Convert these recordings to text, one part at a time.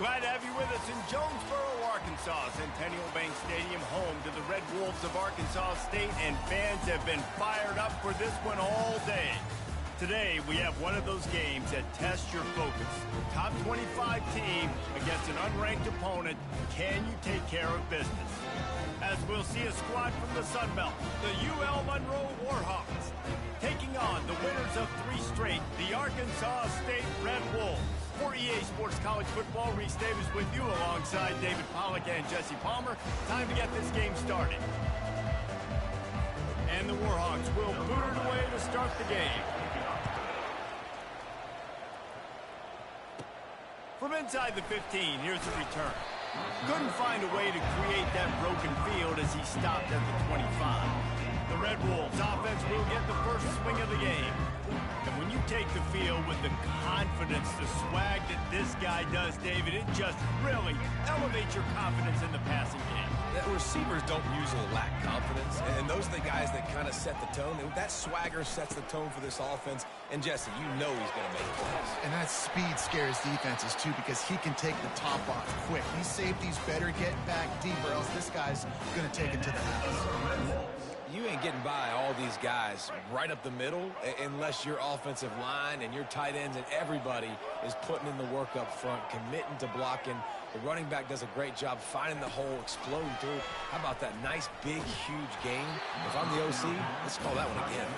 Glad to have you with us in Jonesboro, Arkansas. Centennial Bank Stadium, home to the Red Wolves of Arkansas State, and fans have been fired up for this one all day. Today, we have one of those games that tests your focus. Top 25 team against an unranked opponent. Can you take care of business? As we'll see a squad from the Sun Belt, the UL Monroe Warhawks, taking on the winners of 3 straight, the Arkansas State Red Wolves. For EA Sports College Football, Reese Davis with you alongside David Pollack and Jesse Palmer. Time to get this game started. And the Warhawks will boot it away to start the game. From inside the 15, here's the return. Couldn't find a way to create that broken field as he stopped at the 25. The Red Wolves offense will get the first swing of the game. And when you take the field with the confidence, the swag that this guy does, David, it just really elevates your confidence in the passing game. The receivers don't usually lack confidence, and those are the guys that kind of set the tone. And that swagger sets the tone for this offense. And Jesse, you know he's going to make plays. And that speed scares defenses, too, because he can take the top off quick. These safeties better get back deep, or else this guy's going to take it to the house. You ain't getting by all these guys right up the middle unless your offensive line and your tight ends and everybody is putting in the work up front, committing to blocking. The running back does a great job finding the hole, exploding through. How about that nice, big, huge gain? If I'm the OC, let's call that one again.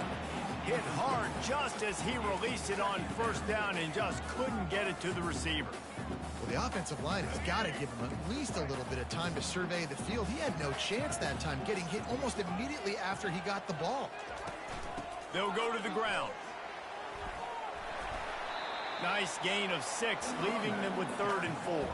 Hit hard just as he released it on first down and just couldn't get it to the receiver. Well, the offensive line has got to give him at least a little bit of time to survey the field. He had no chance that time, getting hit almost immediately after he got the ball. They'll go to the ground. Nice gain of 6, leaving them with 3rd and 4.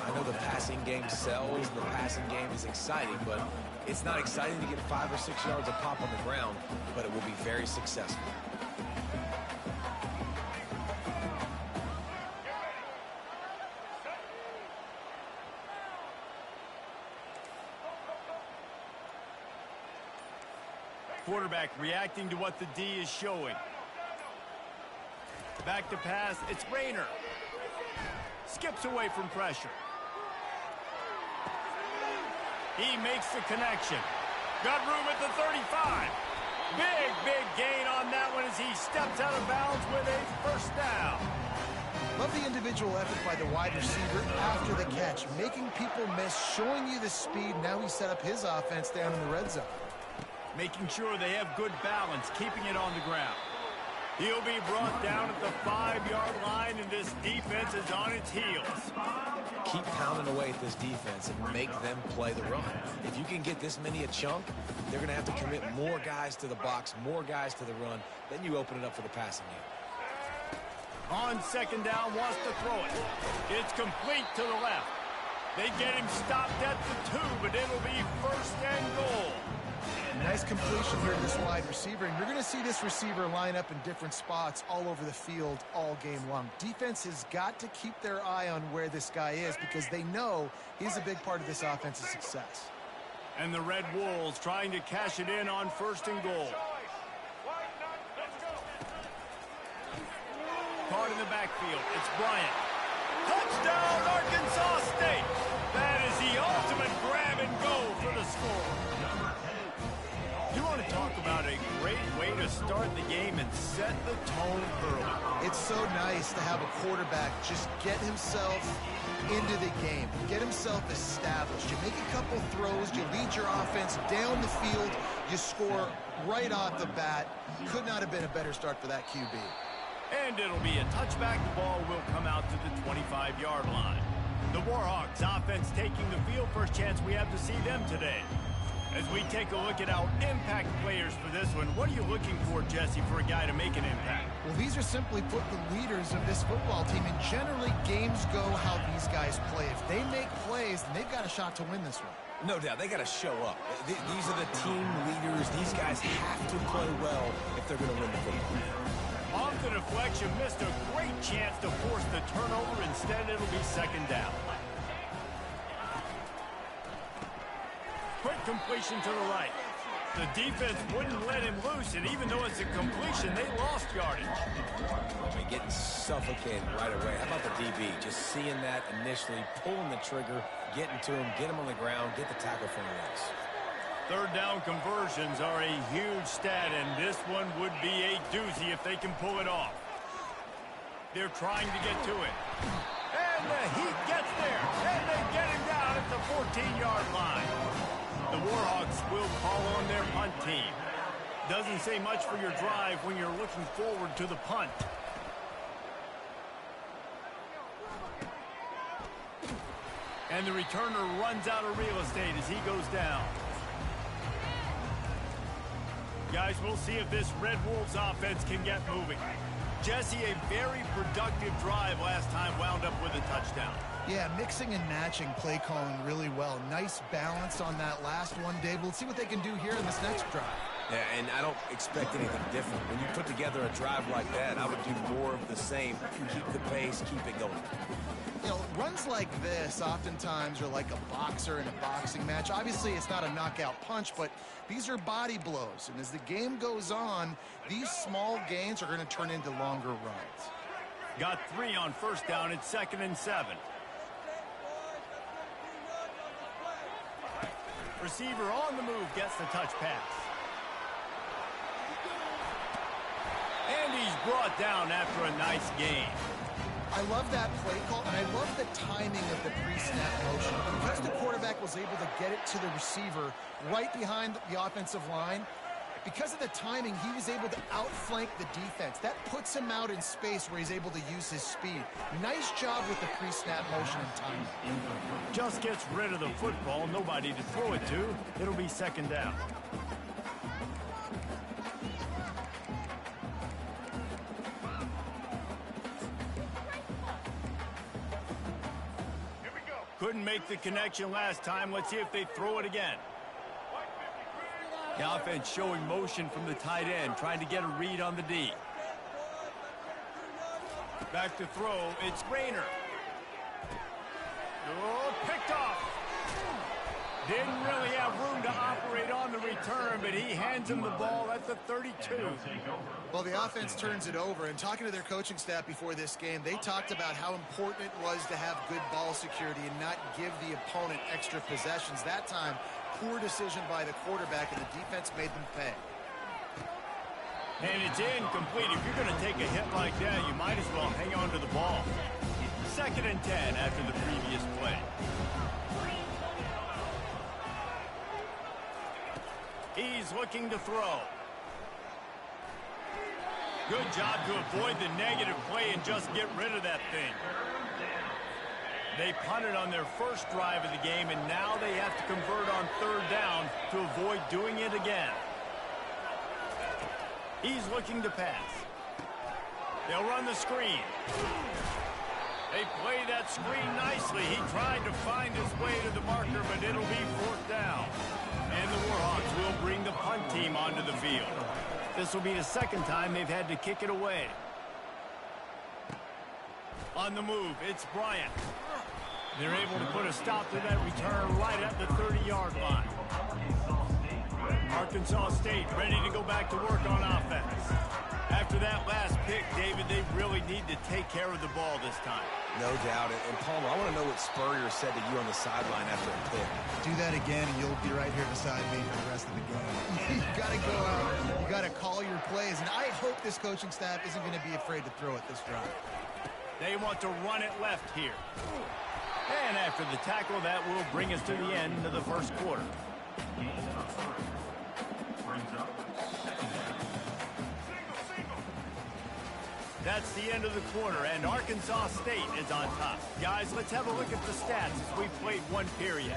I know the passing game sells, and the passing game is exciting, but it's not exciting to get 5 or 6 yards of pop on the ground, but it will be very successful. Quarterback reacting to what the D is showing. Back to pass, it's Rayner. Skips away from pressure. He makes the connection. Got room at the 35. Big gain on that one as he steps out of bounds with a first down. Love the individual effort by the wide receiver after the catch, making people miss, showing you the speed. Now he set up his offense down in the red zone. Making sure they have good balance, keeping it on the ground. He'll be brought down at the 5-yard line, and this defense is on its heels. Keep pounding away at this defense and make them play the run. If you can get this many a chunk, they're going to have to commit more guys to the box, more guys to the run. Then you open it up for the passing game. On 2nd down, wants to throw it. It's complete to the left. They get him stopped at the 2, but it'll be 1st and goal. Nice completion here to this wide receiver, and you're going to see this receiver line up in different spots all over the field all game long. Defense has got to keep their eye on where this guy is because they know he's a big part of this offense's success. And the Red Wolves trying to cash it in on 1st and goal. Caught in the backfield, it's Bryant. Touchdown, Arkansas State! That is the ultimate grab and go for the score. You want to talk about a great way to start the game and set the tone early. It's so nice to have a quarterback just get himself into the game, get himself established. You make a couple throws, you lead your offense down the field, you score right off the bat. Could not have been a better start for that QB. And it'll be a touchback. The ball will come out to the 25-yard line. The Warhawks offense taking the field. First chance we have to see them today. As we take a look at our impact players for this one, what are you looking for, Jesse, for a guy to make an impact? Well, these are simply put the leaders of this football team, and generally games go how these guys play. If they make plays, then they've got a shot to win this one. No doubt, they got to show up. These are the team leaders. These guys have to play well if they're going to win the football game. Off the deflection, missed a great chance to force the turnover. Instead, it'll be 2nd down. Quick completion to the right. The defense wouldn't let him loose, and even though it's a completion, they lost yardage. I mean, getting suffocated right away. How about the DB? Just seeing that initially, pulling the trigger, getting to him, get him on the ground, get the tackle for the loss. Third down conversions are a huge stat, and this one would be a doozy if they can pull it off. They're trying to get to it. And the Heat gets there, and they get him down at the 14-yard line. The Warhawks will call on their punt team. Doesn't say much for your drive when you're looking forward to the punt. And the returner runs out of real estate as he goes down. Guys, we'll see if this Red Wolves offense can get moving. Jesse, a very productive drive last time wound up with a touchdown. Yeah, mixing and matching play calling really well. Nice balance on that last one, Dave. We'll see what they can do here in this next drive. Yeah, and I don't expect anything different. When you put together a drive like that, I would do more of the same. Keep the pace, keep it going. You know, runs like this oftentimes are like a boxer in a boxing match. Obviously, it's not a knockout punch, but these are body blows. And as the game goes on, these small gains are going to turn into longer runs. Got 3 on first down. It's 2nd and 7. Receiver on the move gets the touch pass. And he's brought down after a nice gain. I love that play call, and I love the timing of the pre-snap motion. Because the quarterback was able to get it to the receiver right behind the offensive line, because of the timing, he was able to outflank the defense. That puts him out in space where he's able to use his speed. Nice job with the pre-snap motion and timing. Just gets rid of the football, nobody to throw it to. It'll be 2nd down. Couldn't make the connection last time. Let's see if they throw it again. The offense showing motion from the tight end, trying to get a read on the D. Back to throw. It's Rayner. Oh, picked off. Didn't really have room to operate on the return, but he hands him the ball at the 32. Well, the offense turns it over, and talking to their coaching staff before this game, they talked about how important it was to have good ball security and not give the opponent extra possessions. That time, poor decision by the quarterback, and the defense made them pay. And it's incomplete. If you're going to take a hit like that, you might as well hang on to the ball. 2nd and 10 after the previous play. He's looking to throw. Good job to avoid the negative play and just get rid of that thing. They punted on their first drive of the game, and now they have to convert on 3rd down to avoid doing it again. He's looking to pass. They'll run the screen. They play that screen nicely. He tried to find his way to the marker, but it'll be 4th down. And the Warhawks will bring the punt team onto the field. This will be the 2nd time they've had to kick it away. On the move, it's Bryant. They're able to put a stop to that return right at the 30-yard line. Arkansas State ready to go back to work on offense. After that last pick, David, they really need to take care of the ball this time. No doubt. And Palmer, I want to know what Spurrier said to you on the sideline after a pick. Do that again, and you'll be right here beside me for the rest of the game. You got to go out. You got to call your plays. And I hope this coaching staff isn't going to be afraid to throw it this drive. They want to run it left here. And after the tackle, that will bring us to the end of the first quarter. That's the end of the quarter, and Arkansas State is on top. Guys, let's have a look at the stats as we've played one period.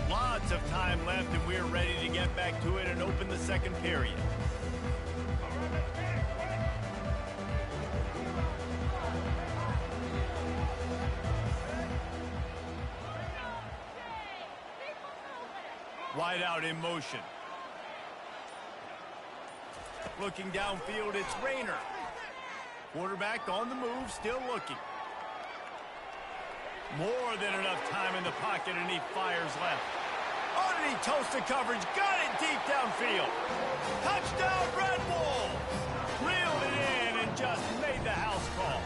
Lots of time left, and we're ready to get back to it and open the 2nd period. Wide out in motion. Looking downfield, it's Rayner. Quarterback on the move, still looking. More than enough time in the pocket, and he fires left. Oh, did he toast the coverage? Got it deep downfield. Touchdown, Red Wolves! Reeled it in and just made the house call.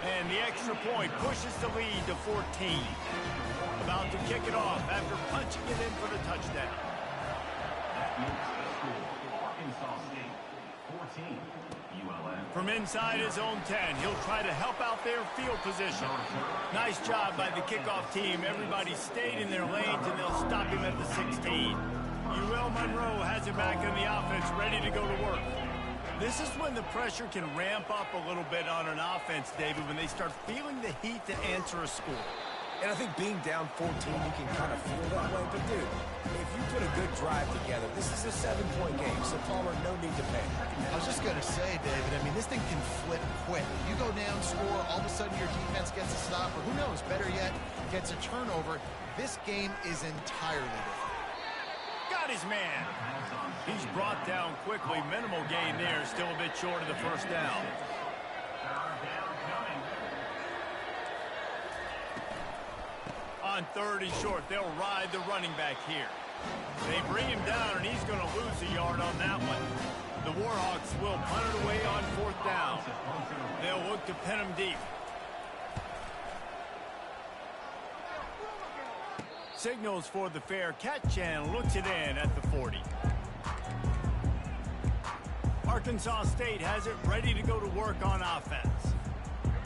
And the extra point pushes the lead to 14. About to kick it off after punching it in for the touchdown. From inside his own 10, he'll try to help out their field position. Nice job by the kickoff team. Everybody stayed in their lanes, and they'll stop him at the 16. Monroe has it back in the offense, ready to go to work. This is when the pressure can ramp up a little bit on an offense, David, when they start feeling the heat to answer a score. And I think being down 14, you can kind of feel that way. But, dude, if you put a good drive together, this is a 7-point game, so Palmer, no need to panic. I was just going to say, David, I mean, this thing can flip quick. You go down, score, all of a sudden your defense gets a stop, or who knows, better yet, gets a turnover. This game is entirely different. Got his man. He's brought down quickly. Minimal gain there, still a bit short of the first down. On 3rd and short, they'll ride the running back here. They bring him down, and he's going to lose a yard on that one. The Warhawks will punt it away on 4th down. They'll look to pin him deep. Signals for the fair catch and looks it in at the 40. Arkansas State has it ready to go to work on offense.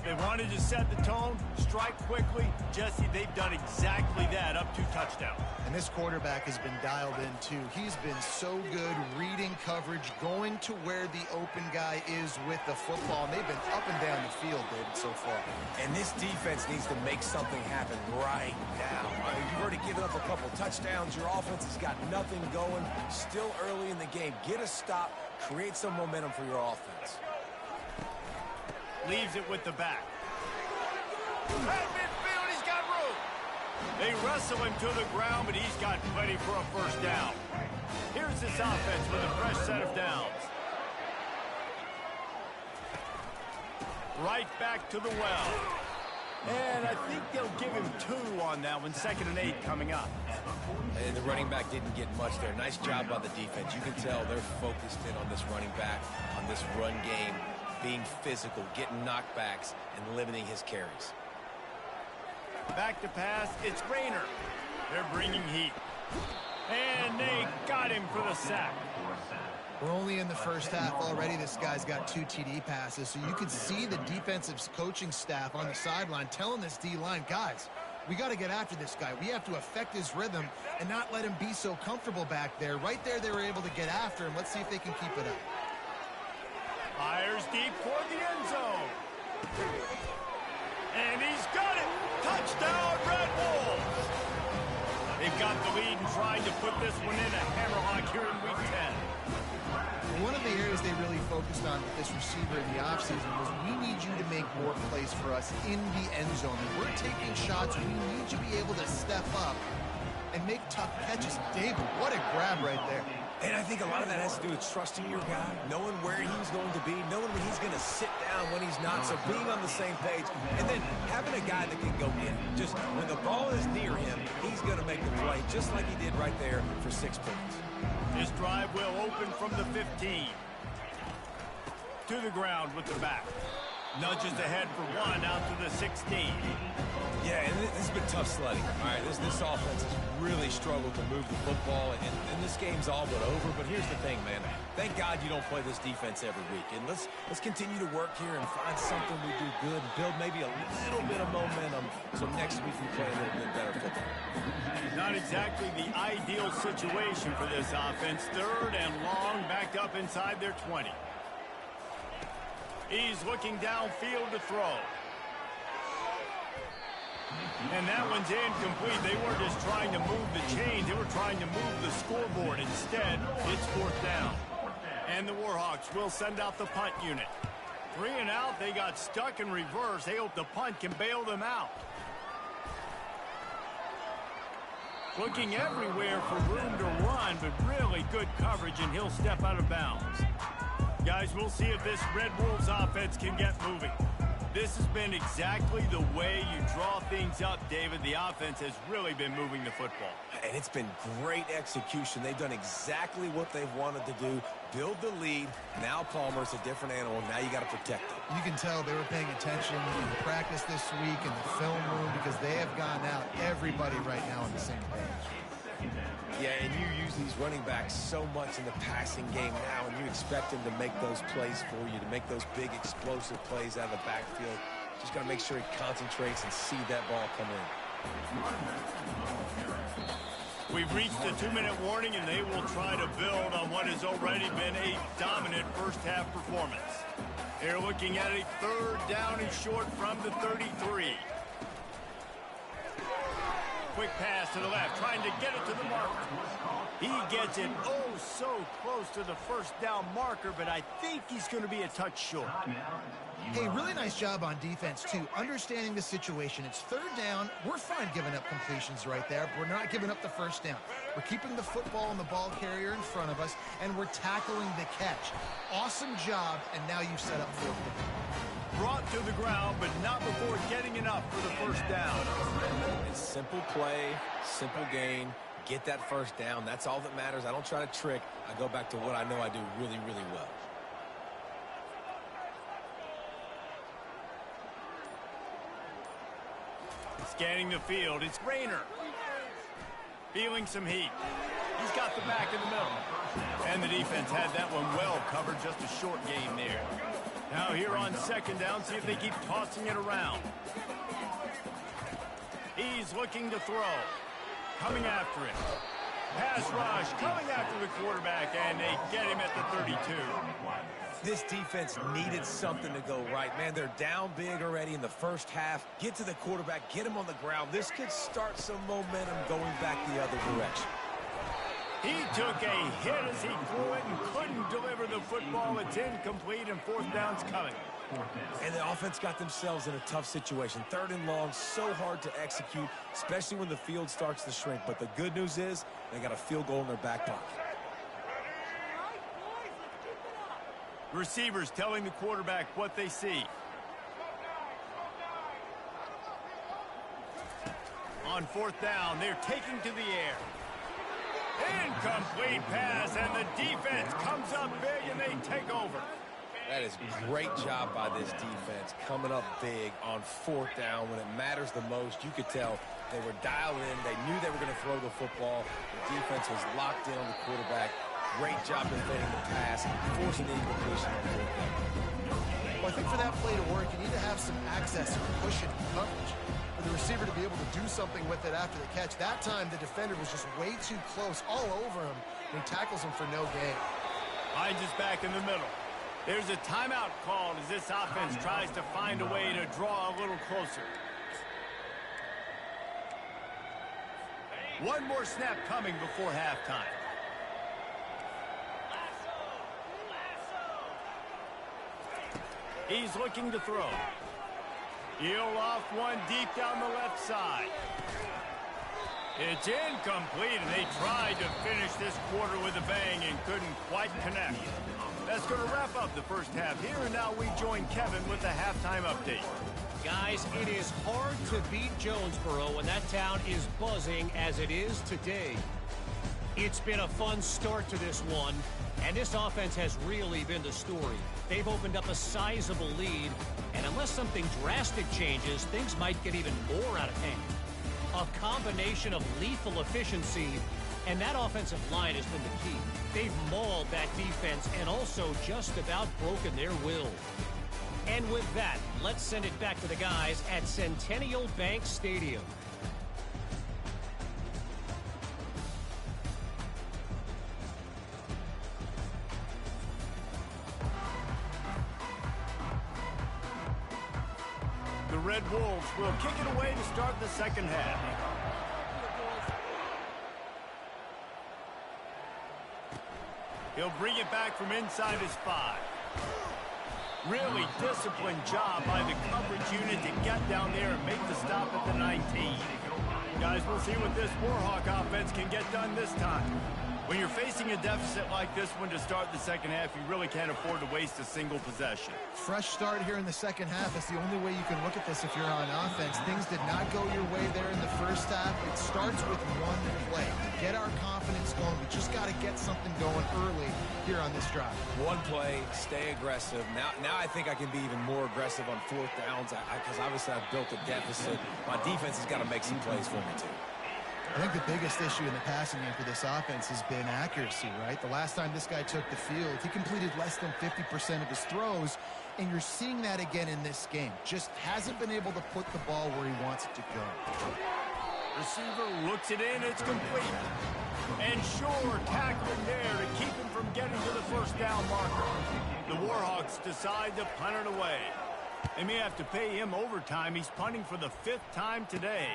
They wanted to set the tone, strike quickly. Jesse, they've done exactly that, up to touchdown. And this quarterback has been dialed in, too. He's been so good reading coverage, going to where the open guy is with the football. And they've been up and down the field, David, so far. And this defense needs to make something happen right now. I mean, you've already given up a couple touchdowns. Your offense has got nothing going. Still early in the game. Get a stop. Create some momentum for your offense. Leaves it with the back. At midfield, he's got room. They wrestle him to the ground, but he's got plenty for a first down. Here's this offense with a fresh set of downs. Right back to the well. And I think they'll give him 2 on that one. 2nd and 8 coming up. And the running back didn't get much there. Nice job by the defense. You can tell they're focused in on this running back, on this run game, being physical, getting knockbacks, and limiting his carries. Back to pass, it's Rayner. They're bringing heat. And they got him for the sack. We're only in the first half already. This guy's got 2 TD passes, so you can see the defensive coaching staff on the sideline telling this D-line, guys, we got to get after this guy. We have to affect his rhythm and not let him be so comfortable back there. Right there, they were able to get after him. Let's see if they can keep it up. Fires deep toward the end zone. And he's got it. Touchdown, Red Wolves. They've got the lead and trying to put this one in a hammerlock here in Week 10. One of the areas they really focused on with this receiver in the offseason was we need you to make more plays for us in the end zone. If we're taking shots, we need you to be able to step up and make tough catches. David, what a grab right there. And I think a lot of that has to do with trusting your guy, knowing where he's going to be, knowing when he's going to sit down, when he's not, so being on the same page, and then having a guy that can go in. Just when the ball is near him, he's going to make the play, just like he did right there for 6 points. This drive will open from the 15. To the ground with the back. Nudges ahead for 1 out to the 16. Yeah, and this has been tough sledding. All right, this offense has really struggled to move the football, and this game's all but over. But here's the thing, man. Thank God you don't play this defense every week. And let's continue to work here and find something we do good and build maybe a little bit of momentum so next week we play a little bit better football. Not exactly the ideal situation for this offense. 3rd and long, backed up inside their 20. He's looking downfield to throw. And that one's incomplete. They weren't just trying to move the chains. They were trying to move the scoreboard. Instead, it's 4th down. And the Warhawks will send out the punt unit. 3 and out. They got stuck in reverse. They hope the punt can bail them out. Looking everywhere for room to run, but really good coverage, and he'll step out of bounds. Guys, we'll see if this Red Wolves offense can get moving. This has been exactly the way you draw things up, David. The offense has really been moving the football. And it's been great execution. They've done exactly what they've wanted to do. Build the lead. Now Palmer's a different animal. Now you got to protect them. You can tell they were paying attention in practice this week in the film room because they have gone out, everybody right now on the same page. Yeah, and you use these running backs so much in the passing game now, and you expect them to make those plays for you, to make those big explosive plays out of the backfield. Just got to make sure he concentrates and see that ball come in. We've reached the 2-minute warning, and they will try to build on what has already been a dominant first-half performance. They're looking at a 3rd down and short from the 33. Quick pass to the left, trying to get it to the marker. He gets it oh so close to the first down marker, but I think he's going to be a touch short. Hey, really nice job on defense, too. Understanding the situation. It's 3rd down. We're fine giving up completions right there. We're not giving up the first down. We're keeping the football and the ball carrier in front of us, and we're tackling the catch. Awesome job, and now you've set up 4th down. Brought to the ground, but not before getting enough for the first down. It's simple play, simple gain. Get that first down. That's all that matters. I don't try to trick. I go back to what I know I do really, really well. Scanning the field, it's Rayner. Feeling some heat. He's got the back in the middle. And the defense had that one well covered, just a short game there. Now here on 2nd down, see if they keep tossing it around. He's looking to throw. Coming after it. Pass rush, coming after the quarterback, and they get him at the 32. This defense needed something to go right. Man, they're down big already in the first half. Get to the quarterback, get him on the ground. This could start some momentum going back the other direction. He took a hit as he threw it and couldn't deliver the football. It's incomplete, and 4th down's coming. And the offense got themselves in a tough situation. 3rd and long, so hard to execute, especially when the field starts to shrink. But the good news is they got a field goal in their back pocket. Receivers telling the quarterback what they see. On 4th down, they're taking to the air. Incomplete pass, and the defense comes up big, and they take over. That is a great job by this defense, coming up big on 4th down when it matters the most. You could tell they were dialed in. They knew they were going to throw the football. The defense was locked in on the quarterback. Great job defending the pass, forcing the incompletion on 4th down. Well, I think for that play to work, you need to have some access and cushion coverage for the receiver to be able to do something with it after the catch. That time, the defender was just way too close, all over him, and he tackles him for no gain. Hines is back in the middle. There's a timeout called as this offense tries to find a way to draw a little closer. One more snap coming before halftime. He's looking to throw. He'll off one deep down the left side. It's incomplete, and they tried to finish this quarter with a bang and couldn't quite connect. That's going to wrap up the first half here, and now we join Kevin with the halftime update. Guys, it is hard to beat Jonesboro when that town is buzzing as it is today. It's been a fun start to this one, and this offense has really been the story. They've opened up a sizable lead, and unless something drastic changes, things might get even more out of hand. A combination of lethal efficiency, and that offensive line has been the key. They've mauled that defense and also just about broken their will. And with that, let's send it back to the guys at Centennial Bank Stadium. The Red Wolves will kick it away to start the second half. He'll bring it back from inside his 5. Really disciplined job by the coverage unit to get down there and make the stop at the 19. Guys, we'll see what this Warhawk offense can get done this time. When you're facing a deficit like this one to start the second half, you really can't afford to waste a single possession. Fresh start here in the second half. That's the only way you can look at this if you're on offense. Things did not go your way there in the first half. It starts with one play. To get our confidence going, we just got to get something going early here on this drive. One play, stay aggressive. Now I think I can be even more aggressive on fourth downs because obviously I've built a deficit. My defense has got to make some plays for me too. I think the biggest issue in the passing game for this offense has been accuracy, right? The last time this guy took the field, he completed less than 50% of his throws, and you're seeing that again in this game. Just hasn't been able to put the ball where he wants it to go. Receiver looks it in, it's complete. And sure, tackling there to keep him from getting to the first down marker. The Warhawks decide to punt it away. They may have to pay him overtime. He's punting for the 5th time today.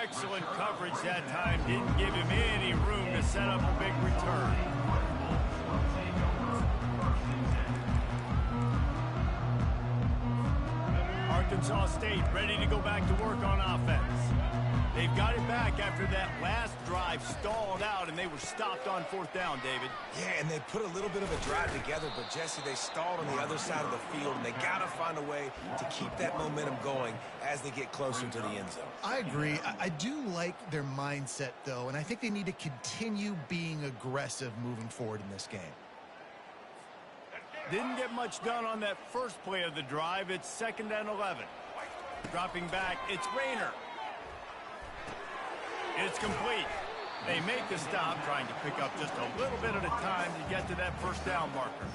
Excellent coverage that time. Didn't give him any room to set up a big return. Arkansas State ready to go back to work on offense. They've got it back after that last drive stalled out, and they were stopped on 4th down, David. Yeah, and they put a little bit of a drive together, but Jesse, they stalled on the other side of the field, and they got to find a way to keep that momentum going as they get closer to the end zone. I agree. I do like their mindset, though, and I think they need to continue being aggressive moving forward in this game. Didn't get much done on that first play of the drive. It's 2nd and 11. Dropping back, it's Rayner. It's complete. They make the stop, trying to pick up just a little bit at a time to get to that first down marker.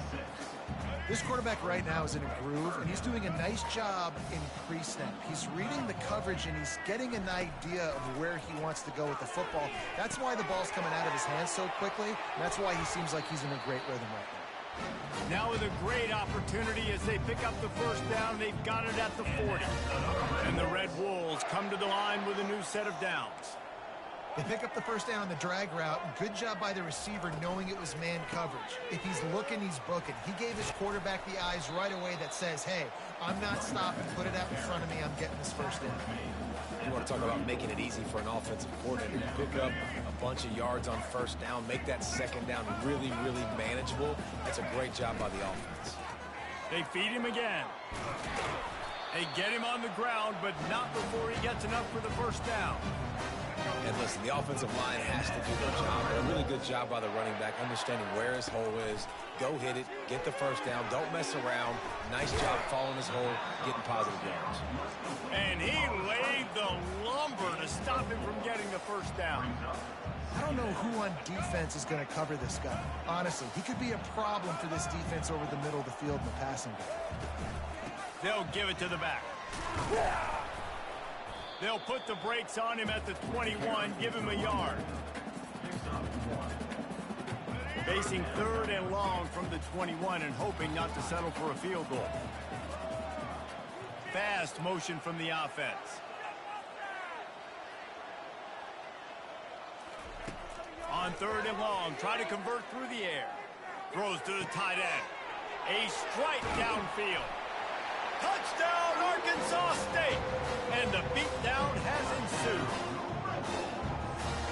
This quarterback right now is in a groove, and he's doing a nice job in pre-snap. He's reading the coverage, and he's getting an idea of where he wants to go with the football. That's why the ball's coming out of his hands so quickly, and that's why he seems like he's in a great rhythm right now. Now with a great opportunity as they pick up the first down, they've got it at the 40. And the Red Wolves come to the line with a new set of downs. They pick up the first down on the drag route. Good job by the receiver knowing it was man coverage. If he's looking, he's booking. He gave his quarterback the eyes right away that says, hey, I'm not stopping. Put it out in front of me. I'm getting this first down. You want to talk about making it easy for an offensive coordinator to pick up a bunch of yards on first down, make that second down really, really manageable. That's a great job by the offense. They feed him again. They get him on the ground, but not before he gets enough for the first down. And listen, the offensive line has to do their job, but a really good job by the running back, understanding where his hole is. Go hit it, get the first down, don't mess around. Nice job following his hole, getting positive yards. And he laid the lumber to stop him from getting the first down. I don't know who on defense is going to cover this guy. Honestly, he could be a problem for this defense over the middle of the field in the passing game. They'll give it to the back. They'll put the brakes on him at the 21, give him a yard. Facing 3rd and long from the 21 and hoping not to settle for a field goal. Fast motion from the offense. On 3rd and long, try to convert through the air. Throws to the tight end. A strike downfield. Touchdown, Arkansas State! And the beatdown has ensued.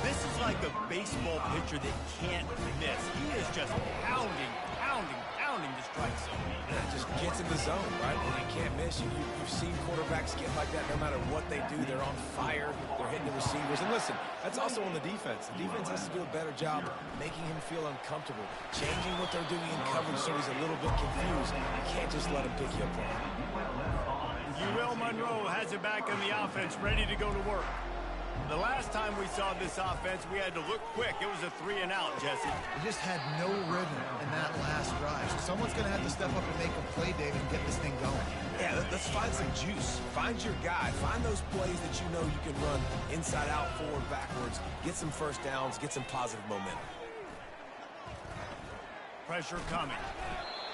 This is like a baseball pitcher that can't miss. He is just pounding the strike zone. Yeah, it just gets in the zone, right? When you can't miss, you've seen quarterbacks get like that no matter what they do. They're on fire. They're hitting the receivers. And listen, that's also on the defense. The defense has to do a better job making him feel uncomfortable, changing what they're doing in coverage so he's a little bit confused. You can't just let him pick you apart. Monroe has it back on the offense, ready to go to work. The last time we saw this offense, we had to look quick. It was a 3 and out, Jesse. They just had no rhythm in that last drive. So someone's going to have to step up and make a play, David, and get this thing going. Yeah, let's find some juice. Find your guy. Find those plays that you know you can run inside out, forward, backwards. Get some first downs. Get some positive momentum. Pressure coming.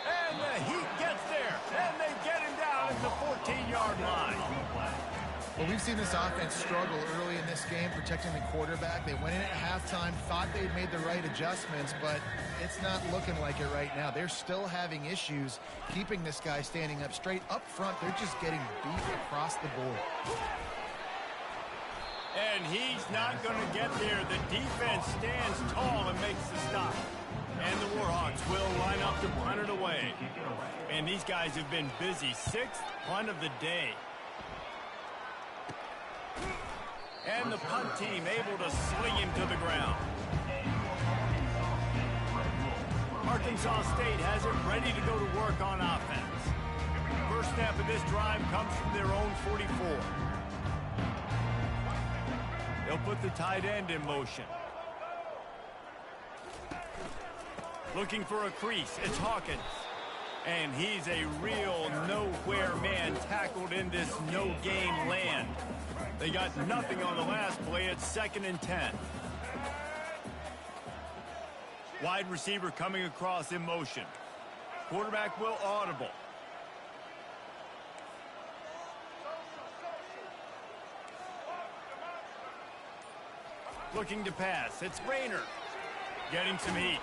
And the Heat gets there. And they get him down at the 14-yard line. Well, we've seen this offense struggle early in this game, protecting the quarterback. They went in at halftime, thought they'd made the right adjustments, but it's not looking like it right now. They're still having issues keeping this guy standing up straight. Up front, they're just getting beat across the board. And he's not going to get there. The defense stands tall and makes the stop. And the Warhawks will line up to punt it away. And these guys have been busy. Sixth punt of the day. And the punt team able to sling him to the ground. Arkansas State has it ready to go to work on offense. First snap of this drive comes from their own 44. They'll put the tight end in motion. Looking for a crease. It's Hawkins. And he's a real nowhere man tackled in this no-game land. They got nothing on the last play. It's 2nd and 10. Wide receiver coming across in motion. Quarterback will audible. Looking to pass. It's Rayner. Getting some heat.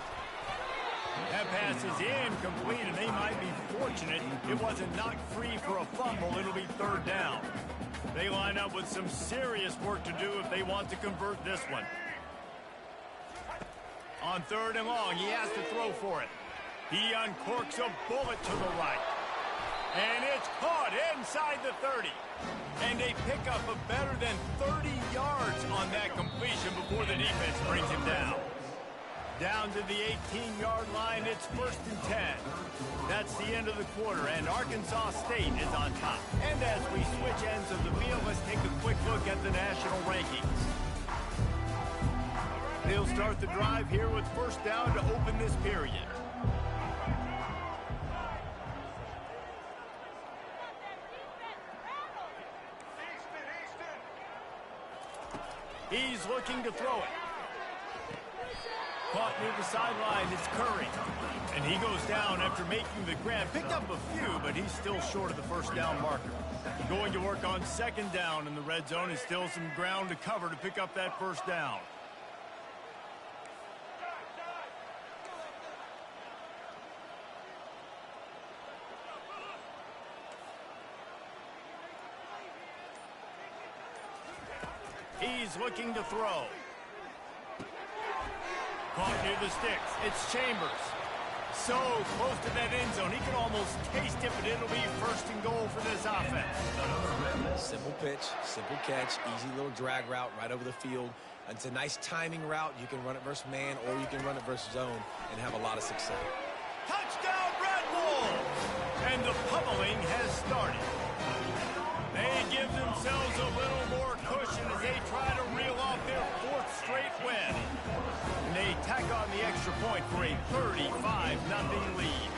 That pass is incomplete, and they might be fortunate it wasn't knocked free for a fumble. It'll be 3rd down. They line up with some serious work to do if they want to convert this one. On 3rd and long, he has to throw for it. He uncorks a bullet to the right. And it's caught inside the 30. And they pick up a better than 30 yards on that completion before the defense brings him down. Down to the 18-yard line, it's 1st and 10. That's the end of the quarter, and Arkansas State is on top. And as we switch ends of the field, let's take a quick look at the national rankings. They'll start the drive here with 1st down to open this period. He's looking to throw it. Caught near the sideline, it's Curry. And he goes down after making the grab. Picked up a few, but he's still short of the 1st down marker. Going to work on 2nd down in the red zone. Is still some ground to cover to pick up that 1st down. He's looking to throw. Caught near the sticks. It's Chambers. So close to that end zone. He can almost taste it, but it'll be 1st and goal for this offense. Simple pitch, simple catch, easy little drag route right over the field. It's a nice timing route. You can run it versus man, or you can run it versus zone and have a lot of success. Touchdown, Red Wolves! And the pummeling has started. They give themselves a little more cushion as they try to reel off their 4th straight win. And they tack on the extra point for a 35-0 lead.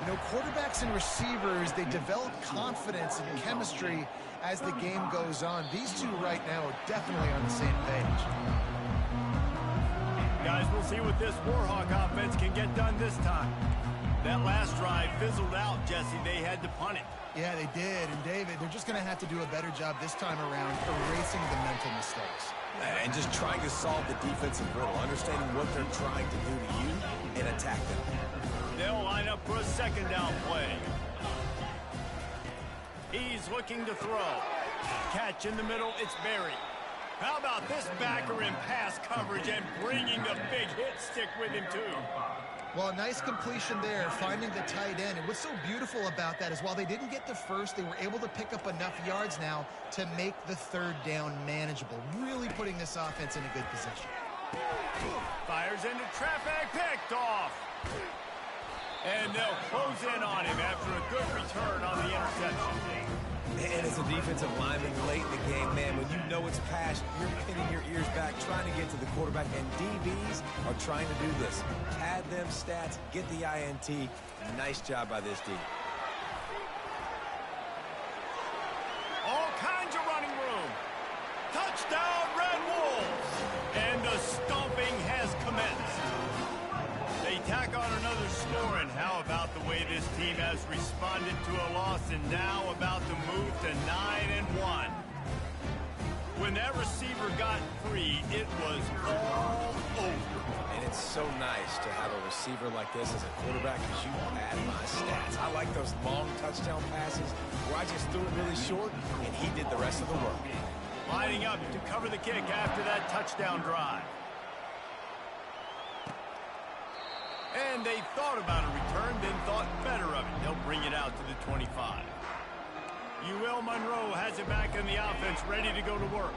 You know, quarterbacks and receivers, they develop confidence and chemistry as the game goes on. These two right now are definitely on the same page. Guys, we'll see what this Warhawk offense can get done this time. That last drive fizzled out, Jesse. They had to punt it. Yeah, they did. And, David, they're just going to have to do a better job this time around erasing the mental mistakes. And just trying to solve the defensive riddle, understanding what they're trying to do to you and attack them. They'll line up for a 2nd down play. He's looking to throw. Catch in the middle, it's Berry. How about this backer in pass coverage and bringing the big hit stick with him, too? Well, a nice completion there, finding the tight end. And what's so beautiful about that is while they didn't get the first, they were able to pick up enough yards now to make the 3rd down manageable, really putting this offense in a good position. Fires into traffic, picked off. And they'll close in on him after a good return on the interception. And as a defensive lineman late in the game, man, when you know it's past, you're pinning your ears back, trying to get to the quarterback, and DBs are trying to do this. Pad them stats, get the INT. Nice job by this D. All kinds of running room. Touchdown, Red Wolves! And the stomping has commenced. They tack on another score, and how about the way this team has responded to a loss and now about to move to 9-1. When that receiver got free, it was all over. And it's so nice to have a receiver like this as a quarterback because you pad my stats. I like those long touchdown passes where I just threw it really short, and he did the rest of the work. Lining up to cover the kick after that touchdown drive. And they thought about a return, then thought better of it. They'll bring it out to the 25. Monroe has it back in the offense, ready to go to work.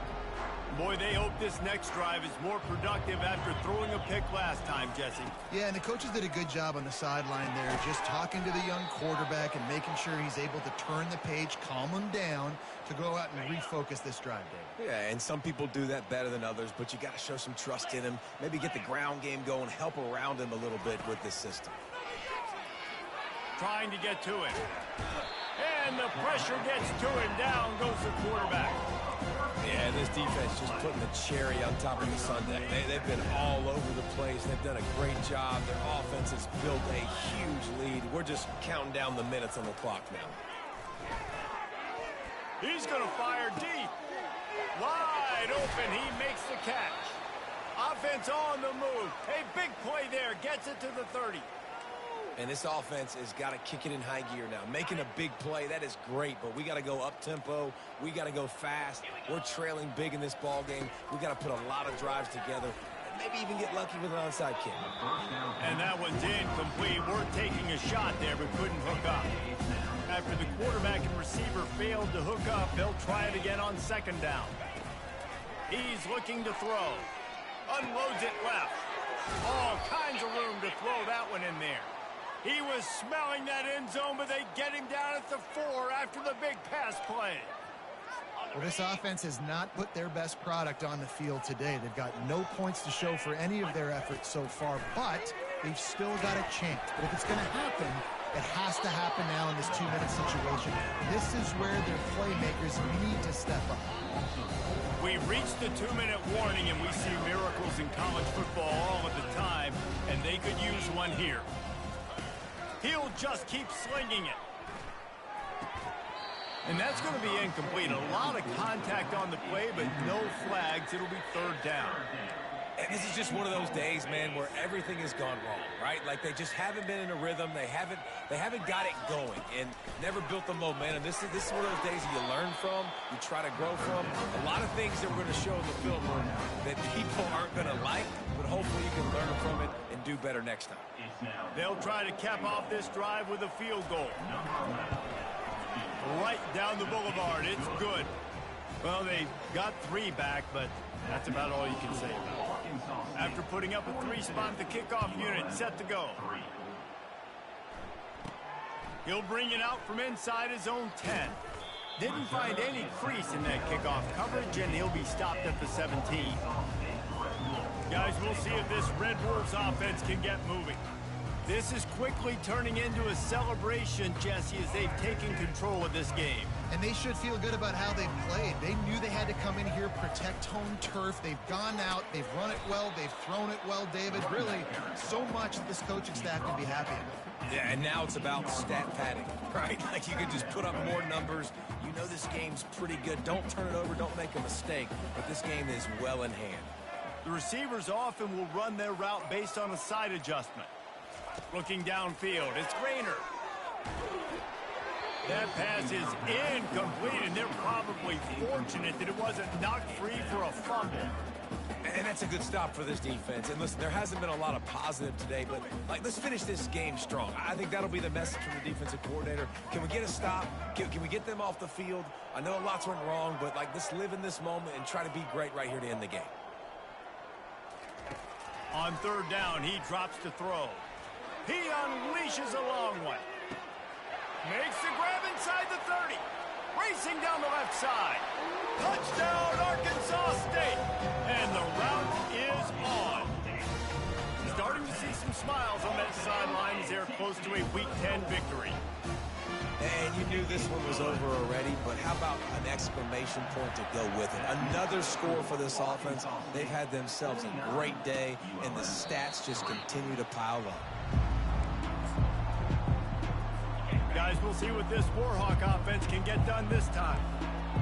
Boy, they hope this next drive is more productive after throwing a pick last time, Jesse. Yeah, and the coaches did a good job on the sideline there, just talking to the young quarterback and making sure he's able to turn the page, calm him down to go out and refocus this drive, Dave. Yeah, and some people do that better than others, but you got to show some trust in him. Maybe get the ground game going, help around him a little bit with this system. Trying to get to it. And the pressure gets to him. Down goes the quarterback. Yeah, this defense just putting the cherry on top of the sundae. They've been all over the place. They've done a great job. Their offense has built a huge lead. We're just counting down the minutes on the clock now. He's going to fire deep. Wide open. He makes the catch. Offense on the move. A big play there. Gets it to the 30. And this offense has got to kick it in high gear now. Making a big play, that is great, but we got to go up-tempo. We got to go fast. We're trailing big in this ball game. We got to put a lot of drives together and maybe even get lucky with an onside kick. And that one's incomplete. We're taking a shot there, but couldn't hook up. After the quarterback and receiver failed to hook up, they'll try it again on second down. He's looking to throw. Unloads it left. All kinds of room to throw that one in there. He was smelling that end zone, but they get him down at the 4 after the big pass play. Well, this offense has not put their best product on the field today. They've got no points to show for any of their efforts so far, but they've still got a chance. But if it's going to happen, it has to happen now in this 2-minute situation. This is where their playmakers need to step up. We've reached the 2-minute warning, and we see miracles in college football all of the time, and they could use one here. He'll just keep slinging it. And that's going to be incomplete. A lot of contact on the play, but no flags. It'll be third down. And this is just one of those days, man, where everything has gone wrong, right? Like they just haven't been in a rhythm. They haven't got it going and never built the momentum. This is one of those days that you learn from, you try to grow from. A lot of things that we're going to show in the film room that people aren't going to like, but hopefully you can learn from it and do better next time. They'll try to cap off this drive with a field goal. Right down the boulevard. It's good. Well, they got 3 back, but that's about all you can say about it. After putting up a 3-spot, the kickoff unit set to go. He'll bring it out from inside his own 10. Didn't find any crease in that kickoff coverage, and he'll be stopped at the 17. Guys, we'll see if this Red Wolves offense can get moving. This is quickly turning into a celebration, Jesse, as they've taken control of this game. And they should feel good about how they've played. They knew they had to come in here, protect home turf. They've gone out, they've run it well, they've thrown it well, David. Really, so much that this coaching staff can be happy with. Yeah, and now it's about stat padding, right? Like you can just put up more numbers. You know this game's pretty good. Don't turn it over, don't make a mistake. But this game is well in hand. The receivers often will run their route based on a side adjustment. Looking downfield, it's Rayner. That pass is incomplete, and they're probably fortunate that it wasn't knocked free for a fumble. And that's a good stop for this defense. And listen, there hasn't been a lot of positive today, but let's finish this game strong. I think that'll be the message from the defensive coordinator. Can we get a stop? Can we get them off the field? I know lots went wrong, but let's live in this moment and try to be great right here to end the game. On third down, he drops to throw. He unleashes a long one. Makes the grab inside the 30. Racing down the left side. Touchdown, Arkansas State. And the route is on. Starting to see some smiles on that sideline as they're close to a Week 10 victory. And you knew this one was over already, but how about an exclamation point to go with it? Another score for this offense. They've had themselves a great day, and the stats just continue to pile up. Guys, we'll see what this Warhawk offense can get done this time.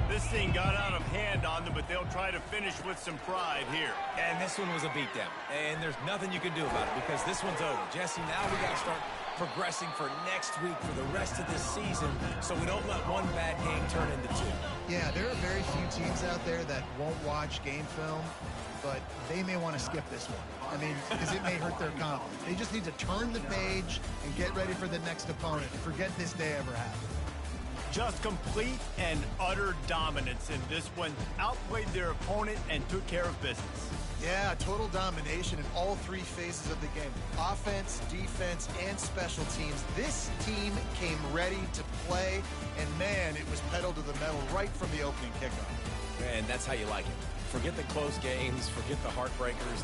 This thing got out of hand on them, but they'll try to finish with some pride here. And this one was a beatdown. And there's nothing you can do about it because this one's over. Jesse, now we got to start progressing for next week for the rest of this season so we don't let one bad game turn into two. Yeah, there are very few teams out there that won't watch game film, but they may want to skip this one. I mean, because it may hurt their confidence. They just need to turn the page and get ready for the next opponent. Forget this day ever happened. Just complete and utter dominance in this one. Outplayed their opponent and took care of business. Yeah, total domination in all three phases of the game. Offense, defense, and special teams. This team came ready to play, and man, it was pedal to the metal right from the opening kickoff. And that's how you like it. Forget the close games, forget the heartbreakers,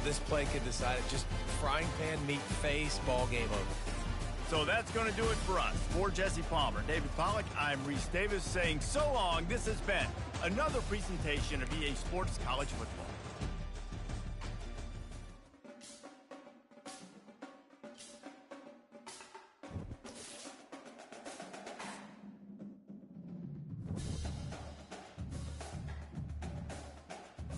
this play could decide it. Just frying pan meet face, ball game over. So that's going to do it for us. For Jesse Palmer, David Pollack, I'm Reese Davis saying so long. This has been another presentation of EA Sports College Football.